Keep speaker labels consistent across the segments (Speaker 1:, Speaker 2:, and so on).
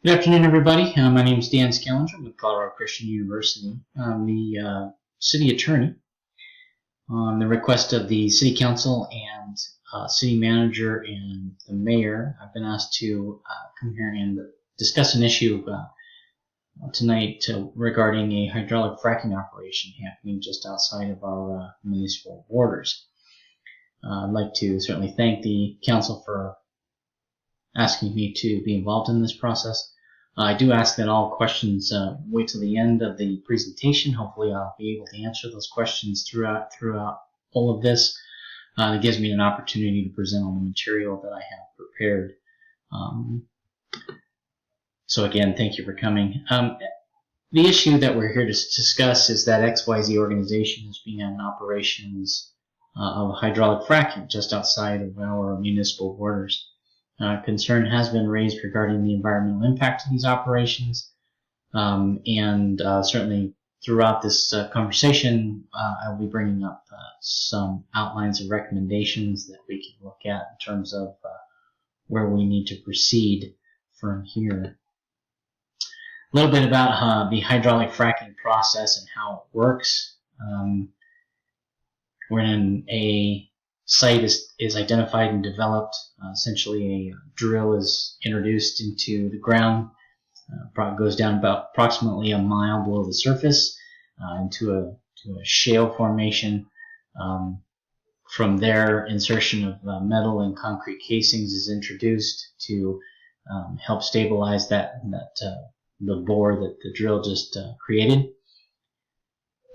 Speaker 1: Good afternoon, everybody. My name is Dan Scallinger. I'm with Colorado Christian University. I'm the city attorney. On the request of the city council and city manager and the mayor, I've been asked to come here and discuss an issue tonight regarding a hydraulic fracking operation happening just outside of our municipal borders. I'd like to certainly thank the council for asking me to be involved in this process. I do ask that all questions wait till the end of the presentation. Hopefully I'll be able to answer those questions throughout all of this. It gives me an opportunity to present all the material that I have prepared. So again, thank you for coming. The issue that we're here to discuss is that XYZ organization is being operations of hydraulic fracking just outside of our municipal borders. Concern has been raised regarding the environmental impact of these operations, and certainly throughout this conversation, I'll be bringing up some outlines and recommendations that we can look at in terms of where we need to proceed from here. A little bit about the hydraulic fracking process and how it works. When a site is identified and developed, essentially a drill is introduced into the ground, goes down about approximately a mile below the surface into a shale formation. From there, insertion of metal and concrete casings is introduced to help stabilize the bore that the drill just created.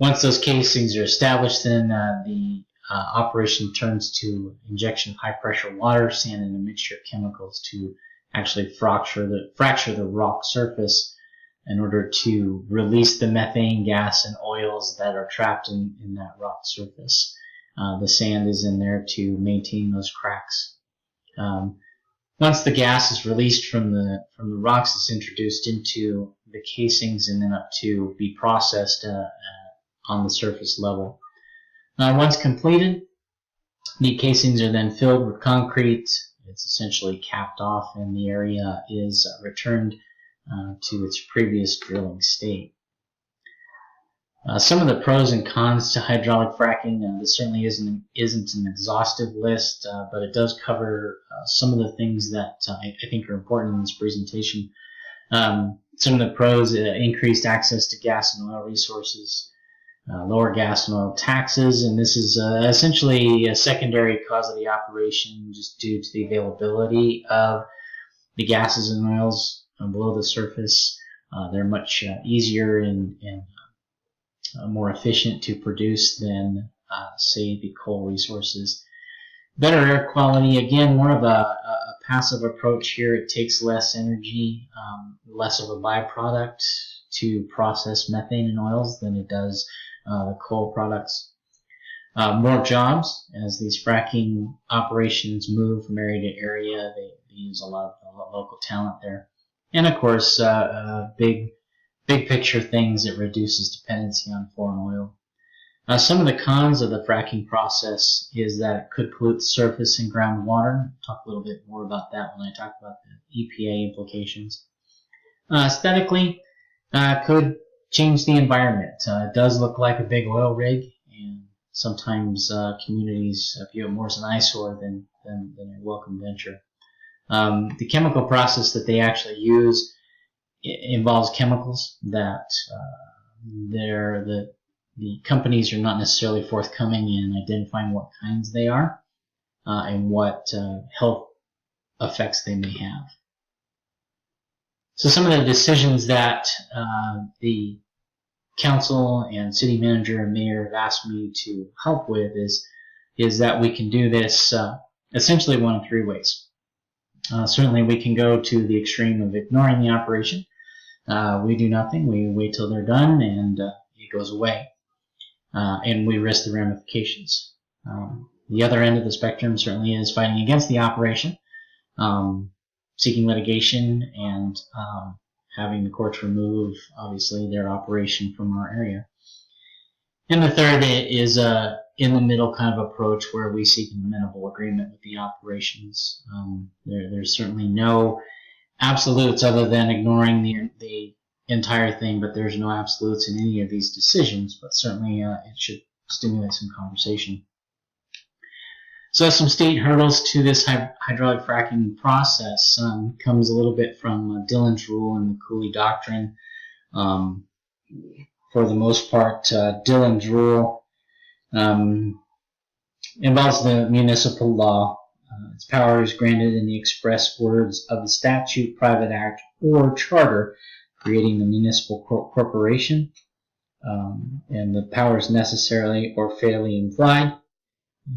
Speaker 1: Once those casings are established, then the operation turns to injection of high pressure water, sand, and a mixture of chemicals to actually fracture the rock surface in order to release the methane gas and oils that are trapped in that rock surface. The sand is in there to maintain those cracks. Once the gas is released from the rocks, it's introduced into the casings and then up to be processed on the surface level. Once completed, the casings are then filled with concrete. It's essentially capped off and the area is returned to its previous drilling state. Some of the pros and cons to hydraulic fracking, this certainly isn't an exhaustive list, but it does cover some of the things that I think are important in this presentation. Some of the pros, increased access to gas and oil resources, lower gas and oil taxes, and this is essentially a secondary cause of the operation just due to the availability of the gases and oils below the surface. They're much easier and more efficient to produce than, say, the coal resources. Better air quality, again, more of a passive approach here. It takes less energy, less of a byproduct to process methane and oils than it does the coal products. More jobs, as these fracking operations move from area to area, they use a lot of local talent there. And of course, big picture things, it reduces dependency on foreign oil. Some of the cons of the fracking process is that it could pollute the surface and groundwater. I'll talk a little bit more about that when I talk about the EPA implications. Aesthetically, could change the environment. It does look like a big oil rig, and sometimes communities view it more as an eyesore than a welcome venture. The chemical process that they actually use involves chemicals that the companies are not necessarily forthcoming in identifying what kinds they are and what health effects they may have. So some of the decisions that the council and city manager and mayor have asked me to help with is that we can do this essentially one of three ways. Certainly we can go to the extreme of ignoring the operation. We do nothing. We wait till they're done and it goes away. And we risk the ramifications. The other end of the spectrum certainly is fighting against the operation, seeking litigation, and having the courts remove, obviously, their operation from our area. And the third is in the middle kind of approach where we seek an amenable agreement with the operations. There's certainly no absolutes other than ignoring the entire thing, but there's no absolutes in any of these decisions, but certainly it should stimulate some conversation. So some state hurdles to this hydraulic fracking process comes a little bit from Dillon's rule and the Cooley Doctrine. For the most part, Dillon's rule involves the municipal law. Its power is granted in the express words of the statute, private act, or charter creating the municipal corporation. And the power is necessarily or fairly implied.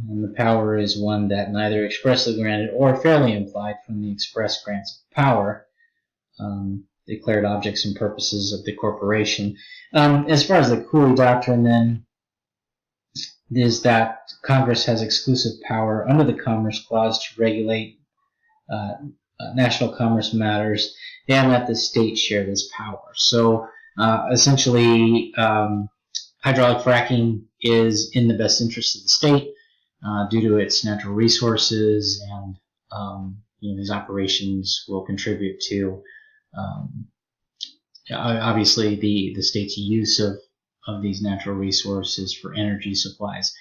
Speaker 1: And the power is one that neither expressly granted or fairly implied from the express grants of power, declared objects and purposes of the corporation. As far as the Cooley Doctrine, then, is that Congress has exclusive power under the Commerce Clause to regulate national commerce matters and let the state share this power. So essentially, hydraulic fracking is in the best interest of the state due to its natural resources, and these operations will contribute to obviously the state's use of these natural resources for energy supplies.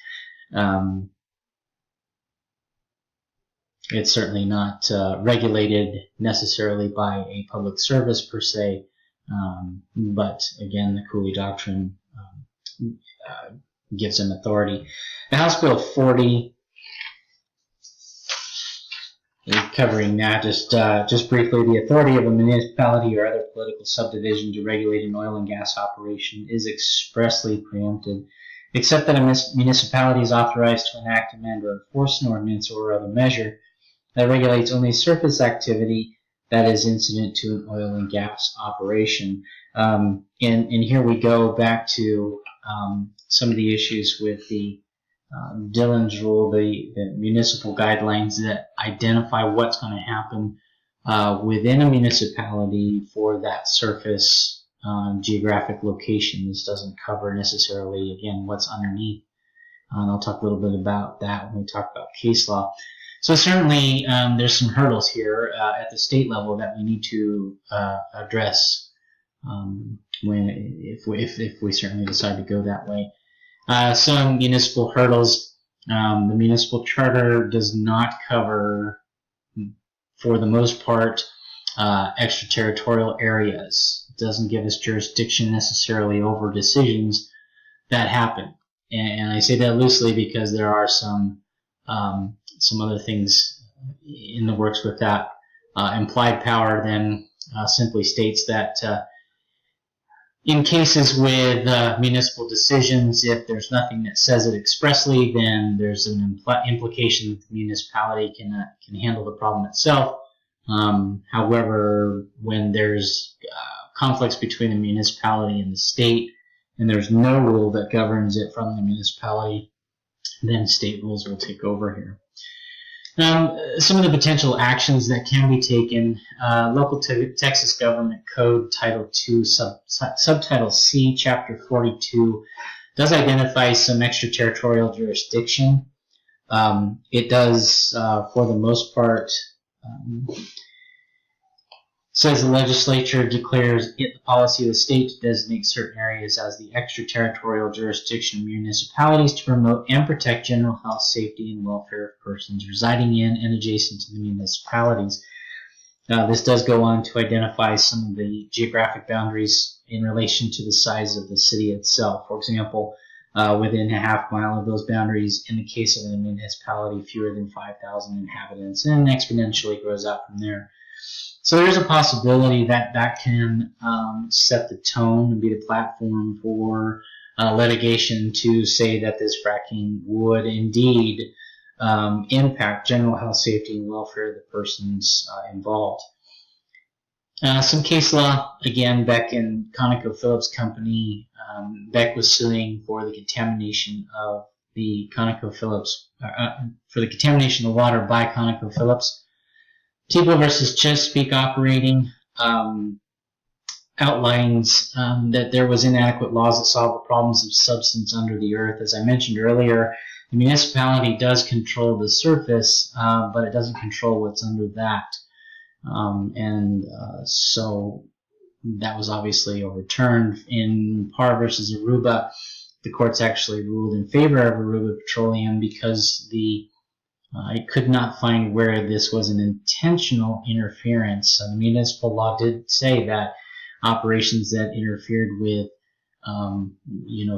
Speaker 1: It's certainly not regulated necessarily by a public service per se, but again, the Cooley Doctrine gives them authority. The House Bill 40, covering that just briefly, the authority of a municipality or other political subdivision to regulate an oil and gas operation is expressly preempted, except that a municipality is authorized to enact, amend, or enforce an ordinance or other measure that regulates only surface activity that is incident to an oil and gas operation. And here we go back to some of the issues with the Dillon's rule, the municipal guidelines that identify what's going to happen within a municipality for that surface geographic location. This doesn't cover necessarily, again, what's underneath. And I'll talk a little bit about that when we talk about case law. So certainly there's some hurdles here at the state level that we need to address if we certainly decide to go that way. Some municipal hurdles. The municipal charter does not cover, for the most part, extraterritorial areas. It doesn't give us jurisdiction necessarily over decisions that happen. And I say that loosely because there are some other things in the works with that. Implied power then simply states that in cases with municipal decisions, if there's nothing that says it expressly, then there's an implication that the municipality can handle the problem itself. However, when there's conflicts between the municipality and the state, and there's no rule that governs it from the municipality, then state rules will take over here. Some of the potential actions that can be taken, Local Texas Government Code Title II, Subtitle C, Chapter 42, does identify some extraterritorial jurisdiction. It does, for the most part, says the legislature declares it the policy of the state to designate certain areas as the extraterritorial jurisdiction of municipalities to promote and protect general health, safety, and welfare of persons residing in and adjacent to the municipalities. This does go on to identify some of the geographic boundaries in relation to the size of the city itself. For example, within a half mile of those boundaries, in the case of a municipality fewer than 5,000 inhabitants, and exponentially grows out from there. So there's a possibility that that can set the tone and be the platform for litigation to say that this fracking would indeed impact general health, safety, and welfare of the persons involved. Some case law, again, Beck and ConocoPhillips Company. Beck was suing for the contamination of the ConocoPhillips, for the contamination of water by ConocoPhillips. Tebow versus Chesapeake Operating outlines that there was inadequate laws that solve the problems of substance under the earth. As I mentioned earlier, the municipality does control the surface, but it doesn't control what's under that. So that was obviously overturned. In Parr versus Aruba, the courts actually ruled in favor of Aruba Petroleum because it could not find where this was an intentional interference. The municipal law did say that operations that interfered with,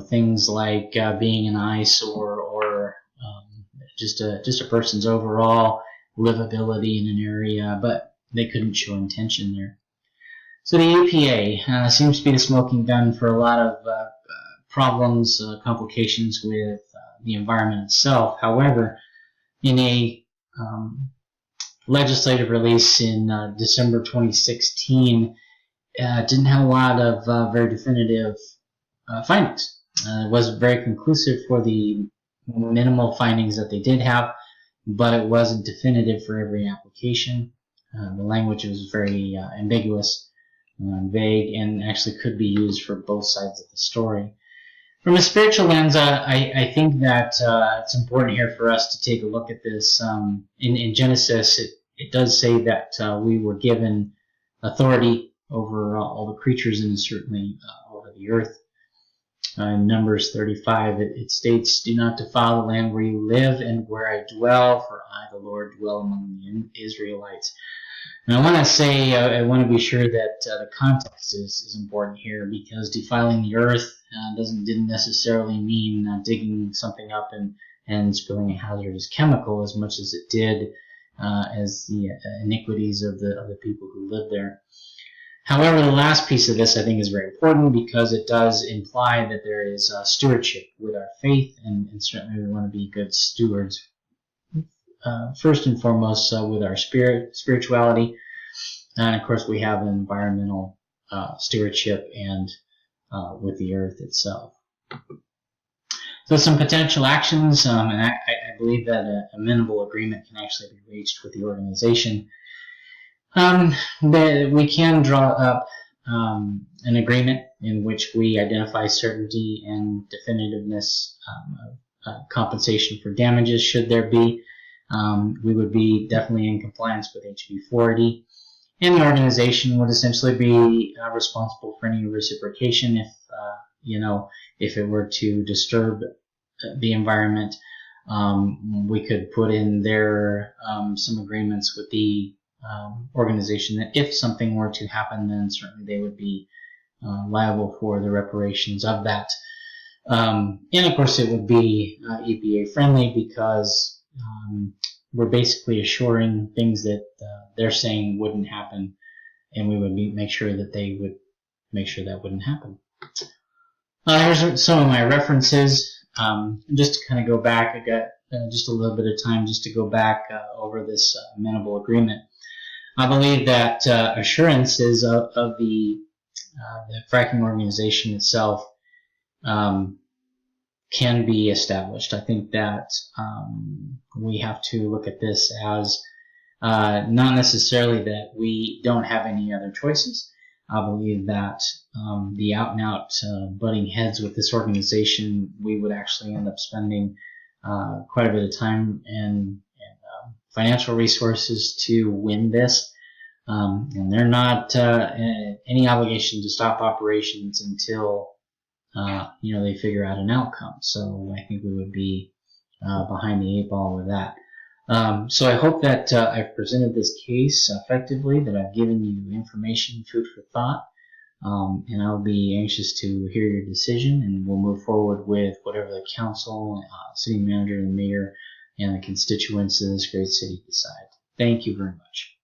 Speaker 1: things like being an ice or just a person's overall livability in an area, but they couldn't show intention there. So the EPA seems to be the smoking gun for a lot of problems, complications with the environment itself. However, in a legislative release in December 2016, didn't have a lot of very definitive findings. It wasn't very conclusive for the minimal findings that they did have, but it wasn't definitive for every application. The language was very ambiguous, vague, and actually could be used for both sides of the story. From a spiritual lens, I think that it's important here for us to take a look at this. In Genesis, it does say that we were given authority over all the creatures and certainly over the earth. In Numbers 35, it states, "Do not defile the land where you live and where I dwell, for I, the Lord, dwell among the Israelites." And I want to say, I want to be sure that the context is important here, because defiling the earth didn't necessarily mean digging something up and spilling a hazardous chemical as much as it did as the iniquities of the people who lived there. However, the last piece of this I think is very important because it does imply that there is stewardship with our faith, and certainly we want to be good stewards. First and foremost with our spirituality, and of course we have an environmental stewardship and with the earth itself. So some potential actions, and I believe that a amenable agreement can actually be reached with the organization. We can draw up an agreement in which we identify certainty and definitiveness of compensation for damages should there be. We would be definitely in compliance with HB 480, and the organization would essentially be responsible for any reciprocation if it were to disturb the environment. We could put in there some agreements with the organization that if something were to happen, then certainly they would be liable for the reparations of that. And of course it would be EPA friendly because we're basically assuring things that they're saying wouldn't happen, and we would make sure that they would make sure that wouldn't happen. Here's some of my references. Just to kind of go back, I got just a little bit of time just to go back over this amenable agreement. I believe that assurances of the fracking organization itself can be established. I think that we have to look at this as not necessarily that we don't have any other choices. I believe that the out-and-out butting heads with this organization, we would actually end up spending quite a bit of time and financial resources to win this. And they're not any obligation to stop operations until they figure out an outcome. So I think we would be behind the eight ball with that. So I hope that I've presented this case effectively, that I've given you information, food for thought, and I'll be anxious to hear your decision, and we'll move forward with whatever the council, city manager, the mayor, and the constituents of this great city decide. Thank you very much.